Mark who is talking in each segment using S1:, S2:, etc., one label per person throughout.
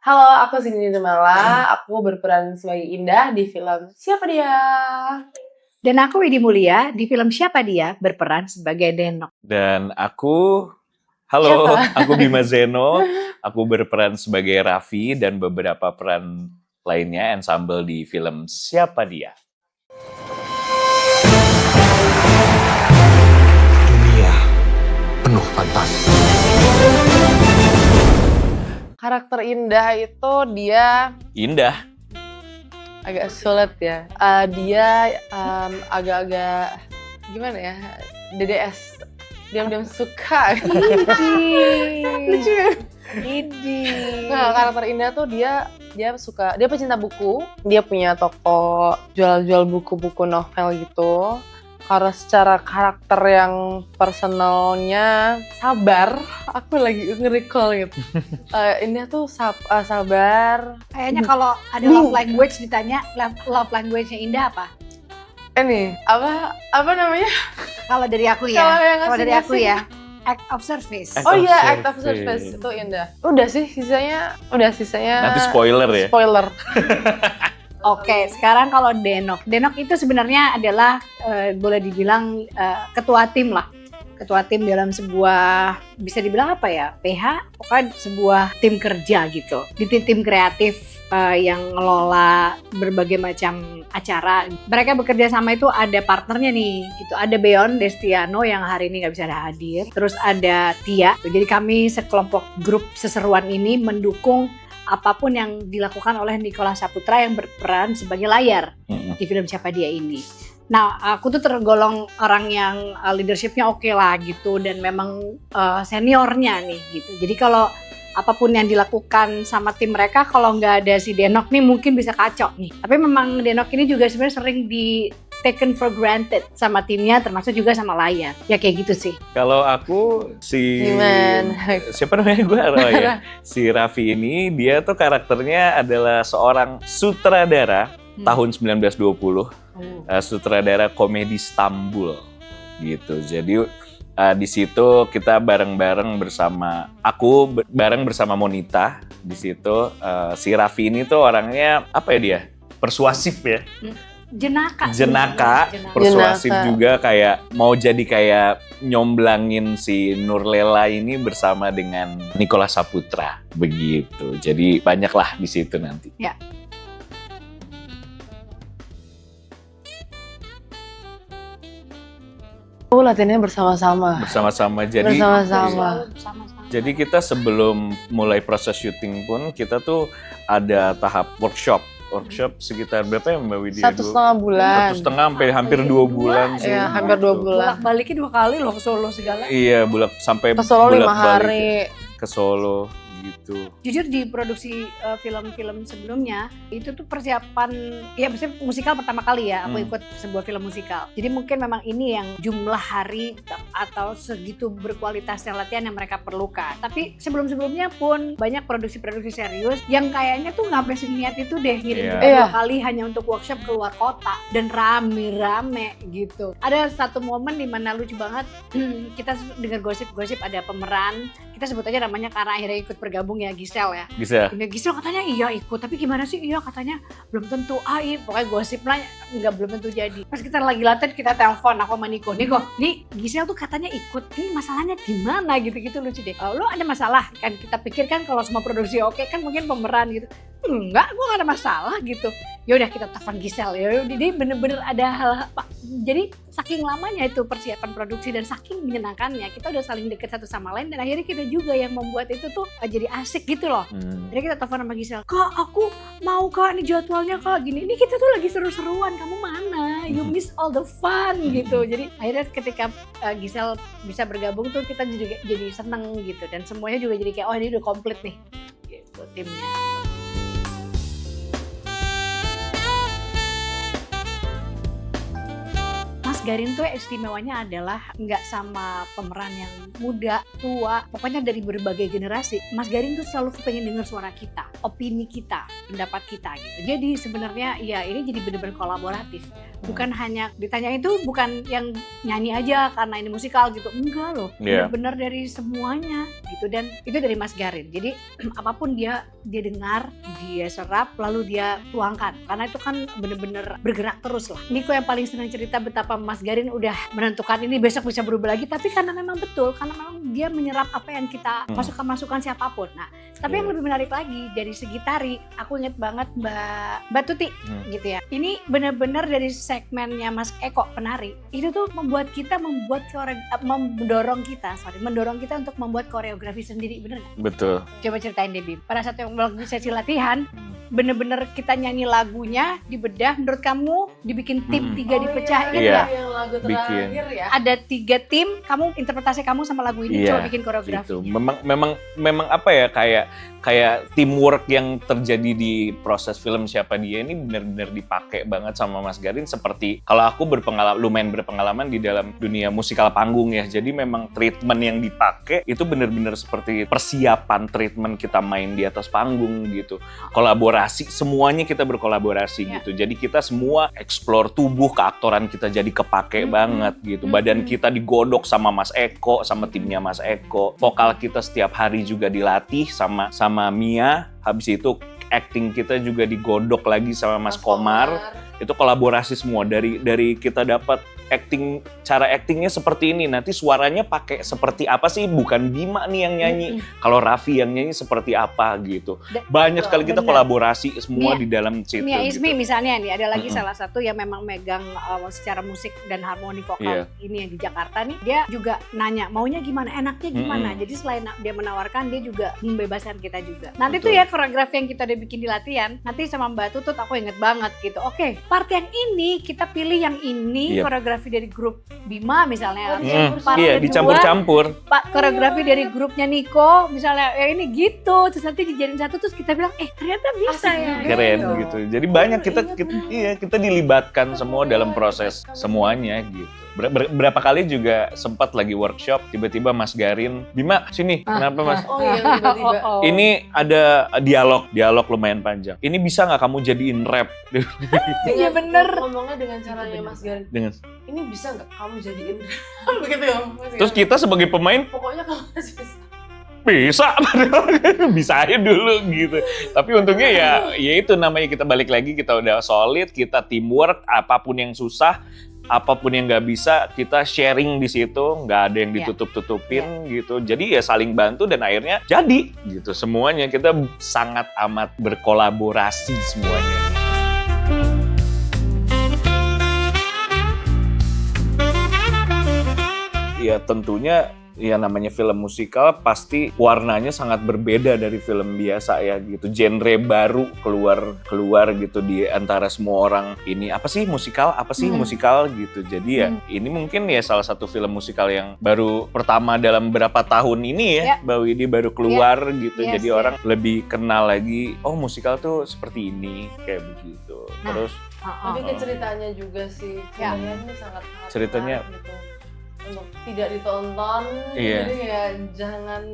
S1: Halo, aku Cindy Dumala. Aku berperan sebagai Indah di film Siapa Dia?
S2: Dan aku Widi Mulia di film Siapa Dia berperan sebagai Denok.
S3: Dan halo,
S1: Siapa?
S3: aku Bima Zeno. Aku berperan sebagai Raffi dan beberapa peran lainnya ensemble di film Siapa Dia.
S4: Dunia penuh fantasi.
S1: Karakter Indah itu dia
S3: Indah.
S1: agak sulit ya. Dia agak-agak gimana ya? DDS, diam-diam suka. Lucu ya? Nah, karakter Indah tuh dia pecinta buku. Dia punya toko jual-jual buku-buku novel gitu. Karena secara karakter yang personalnya sabar, aku lagi nge-recall gitu. Indah tuh sabar.
S2: Kayaknya kalau ada love language ditanya, love language-nya Indah apa?
S1: Ini apa namanya?
S2: Kalau dari aku ya,
S1: Kalau yang ngasih-ngasih.
S2: act of service.
S1: Oh iya, act of service itu Indah. Udah sisanya.
S3: Nanti spoiler ya.
S1: Spoiler.
S2: Oke, sekarang kalau Denok. Denok itu sebenarnya adalah boleh dibilang ketua tim lah. Ketua tim dalam sebuah, bisa dibilang apa ya, PH, pokoknya sebuah tim kerja gitu. Di tim kreatif yang ngelola berbagai macam acara. Mereka bekerja sama itu ada partnernya nih, gitu. Ada Beon Destiano yang hari ini nggak bisa hadir. Terus ada Tia. Jadi kami sekelompok grup seseruan ini mendukung apapun yang dilakukan oleh Nicholas Saputra yang berperan sebagai layar di film Siapa Dia ini. Nah, aku tuh tergolong orang yang leadership-nya oke lah gitu, dan memang seniornya nih gitu. Jadi kalau apapun yang dilakukan sama tim mereka, kalau nggak ada si Denok nih mungkin bisa kacau nih. Tapi memang Denok ini juga sebenarnya sering di taken for granted sama timnya, termasuk juga sama layar. Ya kayak gitu sih.
S3: Kalau aku siapa namanya gue? Si Raffi ini dia tuh karakternya adalah seorang sutradara tahun 1920, sutradara komedi Istanbul gitu. Jadi di situ kita bareng-bareng bersama Monita. Di situ si Raffi ini tuh orangnya apa ya dia? Persuasif ya. Jenaka, persuasif juga, kayak mau jadi kayak nyomblangin si Nurlela ini bersama dengan Nicholas Saputra begitu. Jadi banyaklah di situ nanti.
S2: Ya.
S1: Latihannya bersama-sama.
S3: Jadi kita sebelum mulai proses syuting pun kita tuh ada tahap workshop sekitar berapa ya Mbak Widya?
S1: 1,5 bulan.
S3: 1,5 sampai hampir 2 bulan sih.
S1: Iya, hampir 2 bulan.
S2: Baliknya 2 kali loh ke Solo segala.
S3: Iya, sampai
S1: ke Solo 5
S3: hari.
S1: hari.
S3: Ke Solo gitu.
S2: Jujur di produksi film-film sebelumnya itu tuh persiapan, ya maksudnya musikal pertama kali ya aku ikut sebuah film musikal. Jadi mungkin memang ini yang jumlah hari atau segitu berkualitasnya latihan yang mereka perlukan. Tapi sebelum-sebelumnya pun banyak produksi-produksi serius yang kayaknya tuh nggak sampai seniat itu deh, ngirim 2 kali hanya untuk workshop keluar kota dan rame-rame gitu. Ada satu momen di mana lucu banget, kita dengar gosip-gosip ada pemeran, kita sebut aja namanya karena akhirnya ikut bergabung ya, Gisel ya. Gisel katanya iya ikut, tapi gimana sih? Iya katanya belum tentu. Iya pokoknya gosip lah, belum tentu jadi. Pas kita lagi latihan kita telepon aku sama Niko, nih Gisel tuh katanya ikut, ini masalahnya gimana gitu-gitu, lucu deh. Lo ada masalah kan? Kita pikir kan kalau semua produksi oke kan mungkin pemeran gitu. Enggak, gue gak ada masalah gitu. Ya udah kita telepon Gisel. Ya jadi bener-bener ada hal apa. Jadi saking lamanya itu persiapan produksi dan saking menyenangkannya, kita udah saling deket satu sama lain dan akhirnya kita juga yang membuat itu tuh jadi asik gitu loh. Jadi kita telepon sama Gisel, "Kak, aku mau Kak, ini jadwalnya Kak gini. Ini kita tuh lagi seru-seruan, kamu mana? You miss all the fun gitu." Jadi akhirnya ketika Gisel bisa bergabung tuh kita juga jadi seneng gitu, dan semuanya juga jadi kayak oh ini udah komplit nih gitu timnya. Garin tuh istimewanya adalah nggak sama pemeran yang muda, tua, pokoknya dari berbagai generasi. Mas Garin tuh selalu pengen dengar suara kita, opini kita. pendapat kita gitu. Jadi sebenarnya ya ini jadi benar-benar kolaboratif. Bukan hanya ditanya itu bukan yang nyanyi aja karena ini musikal gitu. Enggak loh. Benar-benar dari semuanya gitu, dan itu dari Mas Garin. Jadi apapun dia dengar, dia serap, lalu dia tuangkan. Karena itu kan benar-benar bergerak terus lah. Niko yang paling senang cerita betapa Mas Garin udah menentukan ini besok bisa berubah lagi, tapi karena memang betul, karena memang dia menyerap apa yang kita masukan siapapun. Nah, tapi yang lebih menarik lagi dari segi tari, aku inget banget Mbak Tuti gitu ya. Ini benar-benar dari segmennya Mas Eko penari, itu tuh mendorong kita untuk membuat koreografi sendiri, bener nggak?
S3: Betul.
S2: Coba ceritain deh, Bim. Pada saat yang lagi sesi latihan, bener-bener kita nyanyi lagunya, dibedah. Menurut kamu dibikin tim 3 dipecah,
S3: iya.
S1: Yang lagu terakhir ya.
S2: Ada 3 tim, kamu interpretasi kamu sama lagu ini, coba bikin koreografi.
S3: Gitu. Memang apa ya, kayak teamwork yang terjadi di proses film Siapa Dia ini benar-benar dipakai banget sama Mas Garin. Seperti kalau aku lumayan berpengalaman di dalam dunia musikal panggung ya. Jadi memang treatment yang dipakai itu benar-benar seperti persiapan treatment kita main di atas panggung gitu. Kolaborasi, semuanya kita berkolaborasi gitu. Jadi kita semua explore tubuh, keaktoran kita jadi kepake banget gitu. Badan kita digodok sama Mas Eko, sama timnya Mas Eko. Vokal kita setiap hari juga dilatih sama Mia. Habis itu acting kita juga digodok lagi sama Mas Komar. Itu kolaborasi semua, dari kita dapat cara actingnya seperti ini, nanti suaranya pakai seperti apa sih, bukan Bima nih yang nyanyi, kalau Raffi yang nyanyi seperti apa gitu. Banyak sekali kita kolaborasi semua di dalam situ.
S2: Mia Ismi
S3: gitu.
S2: Misalnya nih, ada lagi salah satu yang memang megang secara musik dan harmoni vokal ini yang di Jakarta nih, dia juga nanya maunya gimana, enaknya gimana. Jadi selain dia menawarkan, dia juga membebaskan kita juga. Nanti tuh ya koreografi yang kita udah bikin di latihan, nanti sama Mbak Tutut aku inget banget gitu. Oke, part yang ini kita pilih yang ini, koreografi dari grup Bima misalnya.
S3: Iya, dicampur-campur.
S2: Koreografi dari grupnya Niko misalnya, ya ini gitu. Terus nanti dijadiin satu, terus kita bilang, ternyata bisa ya.
S3: Keren gitu. Jadi banyak kita dilibatkan semua dalam proses semuanya gitu. Berapa kali juga sempat lagi workshop, tiba-tiba Mas Garin, Bima sini, kenapa Mas?
S1: Tiba-tiba.
S3: Ini ada dialog lumayan panjang. Ini bisa nggak kamu jadiin rap?
S2: Iya bener.
S1: Ngomongnya dengan caranya Mas Garin. Ini bisa nggak kamu jadiin rap? Begitu ya Mas Garin.
S3: Terus kita sebagai pemain,
S1: pokoknya kamu masih
S3: bisa, bisa aja dulu gitu. Tapi untungnya ya itu namanya kita balik lagi, kita udah solid, kita teamwork, apapun yang susah, apapun yang nggak bisa, kita sharing di situ, nggak ada yang ditutup-tutupin gitu. Jadi ya saling bantu dan akhirnya jadi gitu semuanya. Kita sangat amat berkolaborasi semuanya. Ya tentunya ya namanya film musikal pasti warnanya sangat berbeda dari film biasa ya gitu. Genre baru keluar gitu di antara semua orang. Ini apa sih musikal? Apa sih musikal gitu. Jadi ya ini mungkin ya salah satu film musikal yang baru pertama dalam berapa tahun ini ya. Mbak Widi baru keluar gitu. Jadi orang lebih kenal lagi, oh musikal tuh seperti ini, kayak begitu. Terus
S1: tapi ke ceritanya juga sih. Ceritanya ini sangat
S3: ceritanya
S1: gitu. Untuk tidak ditonton, jadi ya jangan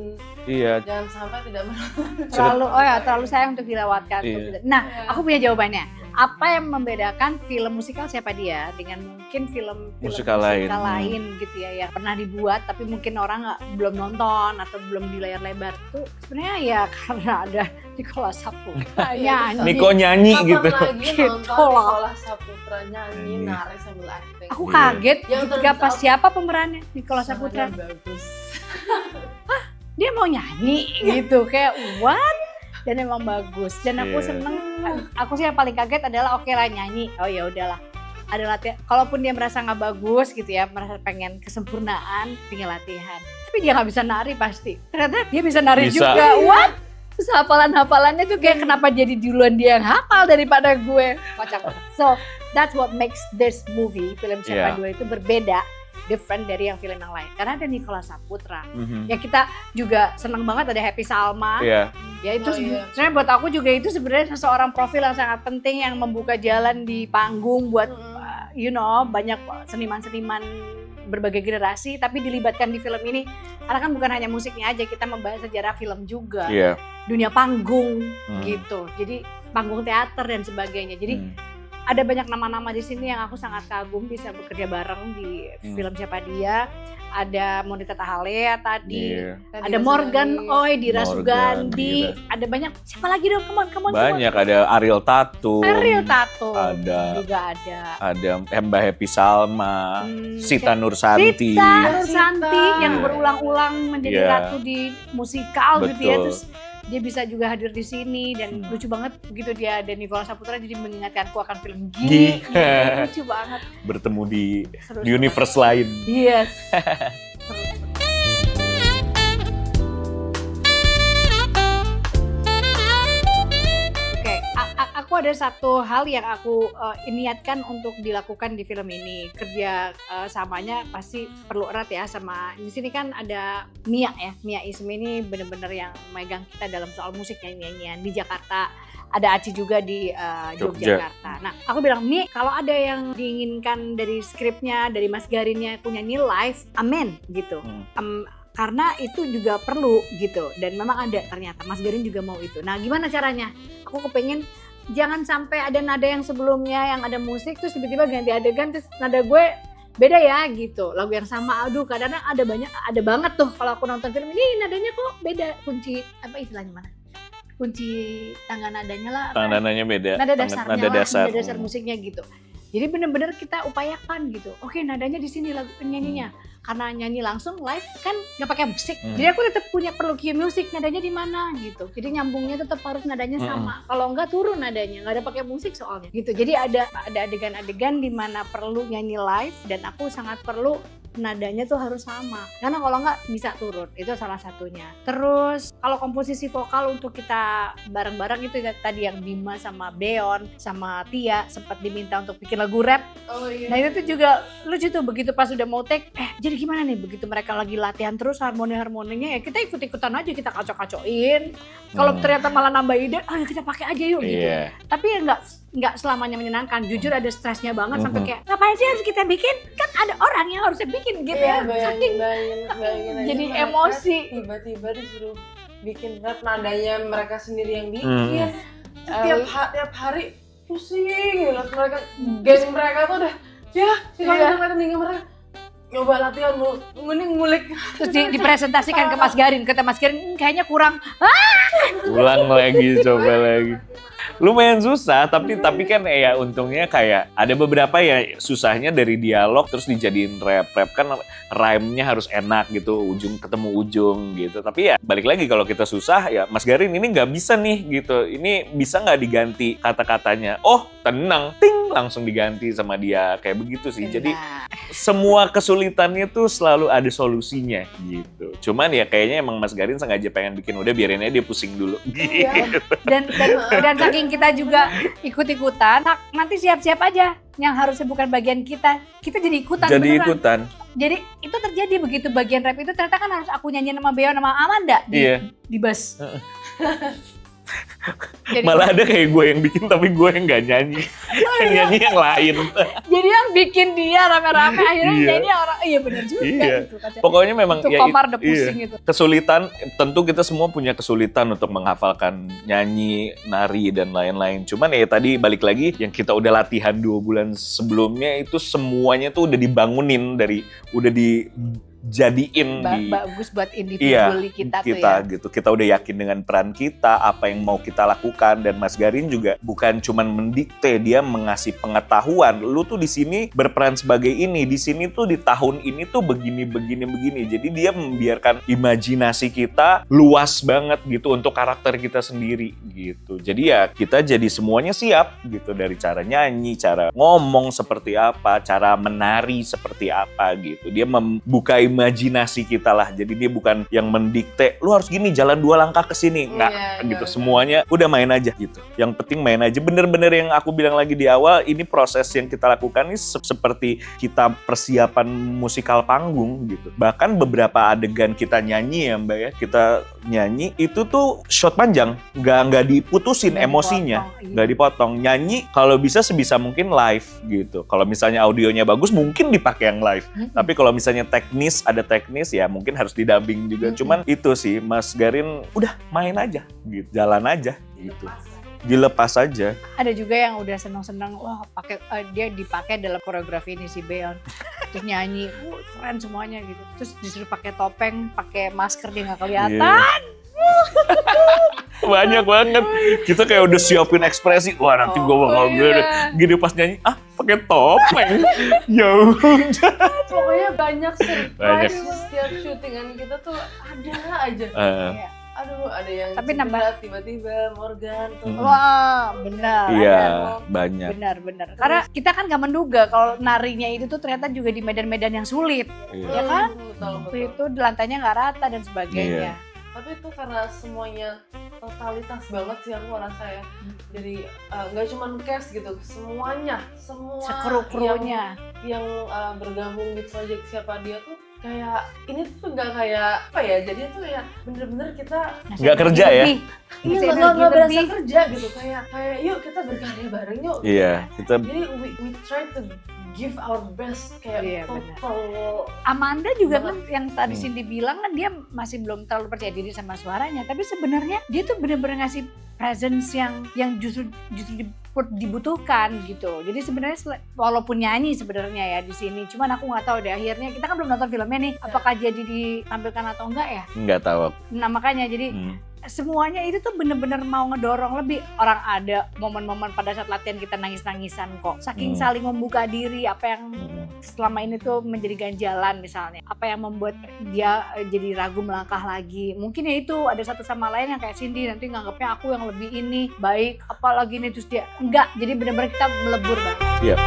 S1: sampai tidak menonton.
S2: Terlalu sayang untuk dilewatkan. Nah, aku punya jawabannya. Apa yang membedakan film musikal Siapa Dia dengan mungkin film musikal lain gitu ya, yang pernah dibuat tapi mungkin orang belum nonton atau belum di layar lebar, tuh sebenarnya ya karena ada Nicholas Saputra nyanyi.
S3: Niko nyanyi gitu.
S1: Kapan lagi nonton Nicholas Saputra nyanyi nari sambil acting.
S2: Aku kaget ketika pas siapa pemerannya Nicholas Saputra.
S1: Bagus.
S2: Hah, dia mau nyanyi gitu, kayak what? Dan emang bagus, dan aku seneng. Aku sih yang paling kaget adalah oke lah nyanyi, oh ya udahlah, ada latihan. Kalaupun dia merasa nggak bagus gitu ya, merasa pengen kesempurnaan, tinggal latihan. Tapi dia nggak bisa nari pasti. Ternyata dia bisa nari juga. What? Terus hafalannya tuh kayak kenapa jadi duluan dia yang hafal daripada gue. Kocak banget. So that's what makes this movie, film Siapa Dia itu berbeda. Different dari yang film yang lain karena ada Nicholas Saputra. Ya kita juga senang banget ada Happy Salma. Ya itu sebenarnya buat aku juga itu sebenarnya seseorang profil yang sangat penting yang membuka jalan di panggung buat banyak seniman-seniman berbagai generasi tapi dilibatkan di film ini. Karena kan bukan hanya musiknya aja, kita membahas sejarah film juga.
S3: Iya.
S2: Dunia panggung gitu. Jadi panggung teater dan sebagainya. Jadi ada banyak nama-nama di sini yang aku sangat kagum bisa bekerja bareng di film Siapa Dia. Ada Monita Tahale tadi, ada Morgan Oy, Dira Sugandi, ada banyak, siapa lagi dong, come on.
S3: Banyak, ada Ariel Tatum,
S2: ada juga
S3: ada Mbak Happy Salma, Sita Nursanti
S2: yang berulang-ulang menjadi ratu di musikal. Betul. Gitu ya, terus dia bisa juga hadir di sini dan lucu banget begitu dia dan Nicholas Saputra jadi mengingatkanku akan film Gi. Lucu banget.
S3: Bertemu di universe lain.
S2: Yes. Aku ada satu hal yang aku niatkan untuk dilakukan di film ini. Kerja samanya pasti perlu erat ya sama, di sini kan ada Mia Ismi ini bener-bener yang megang kita dalam soal musik nyanyian di Jakarta. Ada Aci juga di Yogyakarta. Nah, aku bilang, Mi, kalau ada yang diinginkan dari skripnya, dari Mas Garinnya aku nyanyi live, amin gitu. Karena itu juga perlu gitu. Dan memang ada ternyata, Mas Garin juga mau itu. Nah, gimana caranya? Aku kepengen jangan sampai ada nada yang sebelumnya yang ada musik terus tiba-tiba ganti adegan terus nada gue beda ya gitu, lagu yang sama. Aduh, kadang-kadang ada banget tuh kalau aku nonton film ini nadanya kok beda, kunci apa istilahnya mana? Kunci tangga nadanya lah.
S3: Tangga nadanya beda.
S2: Nada dasar musiknya gitu. Jadi benar-benar kita upayakan gitu. Oke, nadanya di sini lagu penyanyinya. Karena nyanyi langsung live kan nggak pakai musik. Jadi aku tetap perlu cue musik, nadanya di mana gitu. Jadi nyambungnya tetap harus nadanya sama. Kalau enggak turun nadanya, nggak ada pakai musik soalnya gitu. Jadi ada adegan-adegan di mana perlu nyanyi live dan aku sangat perlu nadanya tuh harus sama. Karena kalau nggak bisa turun. Itu salah satunya. Terus kalau komposisi vokal untuk kita bareng-bareng itu tadi yang Bima sama Beon sama Tia sempat diminta untuk bikin lagu rap.
S1: Oh, iya.
S2: Nah itu tuh juga lucu tuh, begitu pas udah mau take, jadi gimana nih begitu mereka lagi latihan terus harmoninya ya kita ikut-ikutan aja, kita kacau-kacauin. Kalau ternyata malah nambah ide, ayo kita pakai aja yuk gitu. Tapi ya nggak selamanya menyenangkan. Jujur ada stresnya banget sampai kayak ngapain sih harus kita bikin? Kan ada orang yang harusnya bikin gitu ya.
S1: Bayangin
S2: jadi
S1: aja
S2: emosi.
S1: Tiba-tiba disuruh bikin rap, nadanya mereka sendiri yang bikin. Tiap hari pusing gitu. Mereka geng mereka tuh udah kalau ngeliatin mereka nyoba latihan mending ngulik.
S2: Terus dipresentasikan ke Mas Garin, kata Mas Garin kayaknya kurang.
S3: Ulang lagi, coba lagi. Lumayan susah, tapi kan ya untungnya kayak ada beberapa ya susahnya dari dialog terus dijadiin rap kan rhyme-nya harus enak gitu, ujung ketemu ujung gitu. Tapi ya balik lagi kalau kita susah ya Mas Garin ini nggak bisa nih gitu, ini bisa nggak diganti kata-katanya? Oh tenang, ting langsung diganti sama dia, kayak begitu sih. Jadi semua kesulitannya tuh selalu ada solusinya gitu. Cuman ya kayaknya emang Mas Garin sengaja pengen bikin udah biarin aja dia pusing dulu gitu.
S2: Dan saking kita juga ikut-ikutan, nanti siap-siap aja yang harusnya bukan bagian kita jadi ikutan. Jadi itu terjadi begitu bagian rap itu ternyata kan harus aku nyanyi sama Beon sama Amanda di bus.
S3: Jadi, malah ada kayak gue yang bikin tapi gue yang gak nyanyi. Yang nyanyi yang lain.
S2: Jadi yang bikin dia rame-rame akhirnya nyanyi orang, iya benar juga gitu.
S3: Pokoknya memang
S2: itu
S3: ya
S2: Komar udah pusing gitu.
S3: Kesulitan, tentu kita semua punya kesulitan untuk menghafalkan nyanyi, nari dan lain-lain. Cuman ya tadi balik lagi yang kita udah latihan 2 bulan sebelumnya itu semuanya tuh udah dibangunin udah dijadiin
S2: bagus buat individu kita tuh ya.
S3: Gitu. Kita udah yakin dengan peran kita, apa yang mau kita lakukan, dan Mas Garin juga bukan cuman mendikte, dia mengasih pengetahuan. Lu tuh di sini berperan sebagai ini, di sini tuh di tahun ini tuh begini. Jadi dia membiarkan imajinasi kita luas banget gitu untuk karakter kita sendiri gitu. Jadi ya kita jadi semuanya siap gitu, dari cara nyanyi, cara ngomong seperti apa, cara menari seperti apa gitu. Dia membuka imajinasi kita lah. Jadi dia bukan yang mendikte, lu harus gini, jalan 2 langkah ke sini. Nggak, gitu. Semuanya udah main aja gitu. Yang penting main aja. Bener-bener yang aku bilang lagi di awal, ini proses yang kita lakukan ini seperti kita persiapan musikal panggung gitu. Bahkan beberapa adegan kita nyanyi ya Mbak ya, kita nyanyi itu tuh shot panjang, nggak diputusin emosinya, nggak dipotong. Nyanyi kalau bisa sebisa mungkin live gitu. Kalau misalnya audionya bagus mungkin dipakai yang live. Tapi kalau misalnya ada teknis ya mungkin harus didubbing juga. Cuman itu sih Mas Garin udah main aja gitu, jalan aja gitu. Dilepas aja.
S2: Ada juga yang udah seneng-seneng, wah dia dipakai dalam koreografi ini si Beon. Terus nyanyi, keren semuanya gitu. Terus disuruh pakai topeng, pakai masker dia nggak kelihatan.
S3: Banyak banget. Kita kayak udah siapin ekspresi. Wah nanti gue bakal gini pas nyanyi. Pakai topeng. Ya udah.
S1: Pokoknya banyak surprise setiap syutingan kita tuh ada aja. Aduh, ada yang
S2: tapi
S1: tiba-tiba Morgan tuh.
S2: Wah, benar.
S3: Iya, banyak.
S2: Benar. Karena kita kan nggak menduga kalau narinya itu tuh ternyata juga di medan-medan yang sulit. Ya kan?
S1: Betul.
S2: Itu lantainya nggak rata dan sebagainya.
S1: Tapi itu karena semuanya totalitas banget sih aku rasa ya. Jadi nggak cuma cast gitu, semua
S2: sekru-krunya
S1: yang bergabung di proyek Siapa Dia tuh kayak ini tuh nggak kayak apa ya, jadi tuh kayak bener-bener kita
S3: nggak kerja ya.
S1: Iya, nggak berasa kerja gitu, kayak yuk kita berkarya bareng yuk.
S3: Iya, kita.
S1: Jadi we try to give our best kayak total.
S2: Amanda juga kan yang tadi Cindy bilang kan dia masih belum terlalu percaya diri sama suaranya, tapi sebenarnya dia tuh bener-bener ngasih presence yang justru dibutuhkan gitu. Jadi sebenarnya walaupun nyanyi sebenarnya ya di sini, cuman aku nggak tahu deh akhirnya, kita kan belum nonton filmnya nih, apakah jadi ditampilkan atau enggak ya?
S3: Nggak tahu.
S2: Nah makanya jadi semuanya itu tuh bener-bener mau ngedorong lebih. Orang ada momen-momen pada saat latihan kita nangis-nangisan kok. Saking saling membuka diri, apa yang selama ini tuh menjadi ganjalan misalnya. Apa yang membuat dia jadi ragu melangkah lagi. Mungkin ya itu ada satu sama lain yang kayak Cindy nanti nganggapnya aku yang lebih ini, baik, apalagi ini, terus dia enggak. Jadi bener-bener kita melebur banget.
S3: Iya.